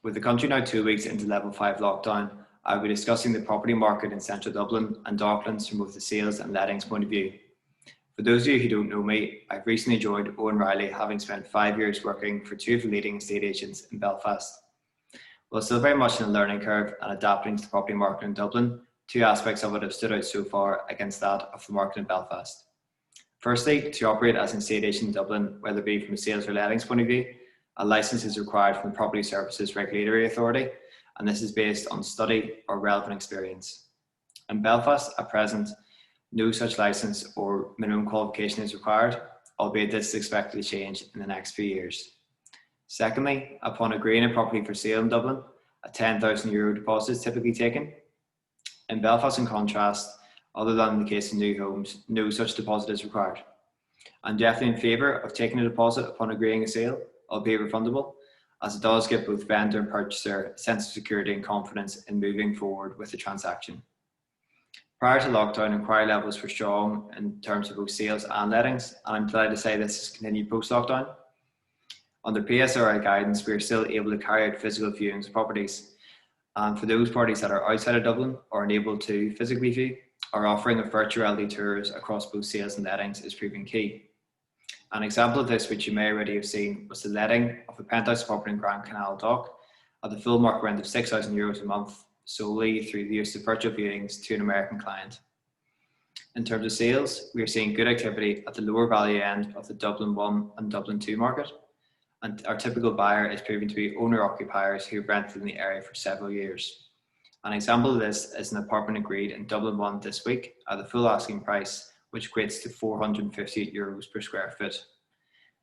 With the country now 2 weeks into level 5 lockdown, I'll be discussing the property market in central Dublin and Docklands from both the sales and lettings point of view. For those of you who don't know me, I've recently joined Owen Riley, having spent 5 years working for two of the leading estate agents in Belfast. While still very much in a learning curve and adapting to the property market in Dublin, two aspects of it have stood out so far against that of the market in Belfast. Firstly, to operate as an estate agent in Dublin, whether it be from a sales or lettings point of view, a licence is required from the Property Services Regulatory Authority, and this is based on study or relevant experience. In Belfast, at present, no such licence or minimum qualification is required, albeit this is expected to change in the next few years. Secondly, upon agreeing a property for sale in Dublin, a €10,000 deposit is typically taken. In Belfast, in contrast, other than in the case of new homes, no such deposit is required. I'm definitely in favour of taking a deposit upon agreeing a sale, albeit refundable, as it does give both vendor and purchaser a sense of security and confidence in moving forward with the transaction. Prior to lockdown, inquiry levels were strong in terms of both sales and lettings, and I'm delighted to say this has continued post-lockdown. Under PSRI guidance, we are still able to carry out physical viewings of properties, and for those parties that are outside of Dublin or unable to physically view, our offering of virtual reality tours across both sales and lettings is proving key. An example of this, which you may already have seen, was the letting of a penthouse property in Grand Canal Dock at the full market rent of €6,000 a month, solely through the use of virtual viewings to an American client. In terms of sales, we are seeing good activity at the lower value end of the Dublin 1 and Dublin 2 market, and our typical buyer is proving to be owner-occupiers who have rented in the area for several years. An example of this is an apartment agreed in Dublin 1 this week at the full asking price, which equates to €458 per square foot.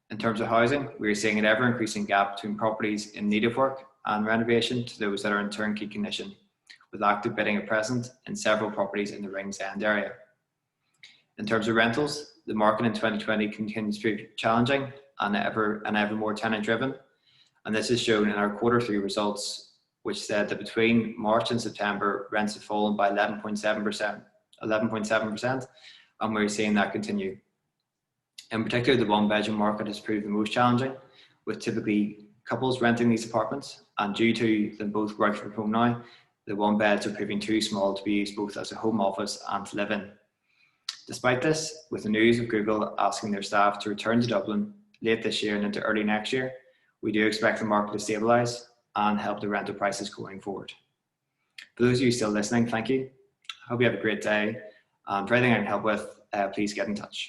In terms of housing, we are seeing an ever-increasing gap between properties in need of work and renovation to those that are in turnkey condition, with active bidding at present in several properties in the Ringsend area. In terms of rentals, the market in 2020 continues to be challenging and ever more tenant-driven, and this is shown in our Q3 results, which said that between March and September, rents have fallen by 11.7%, and we're seeing that continue. In particular, the one-bedroom market has proved the most challenging, with typically couples renting these apartments, and due to them both working from home now, the one beds are proving too small to be used both as a home office and to live in. Despite this, with the news of Google asking their staff to return to Dublin late this year and into early next year, we do expect the market to stabilise and help the rental prices going forward. For those of you still listening, thank you. I hope you have a great day. For anything I can help with, please get in touch.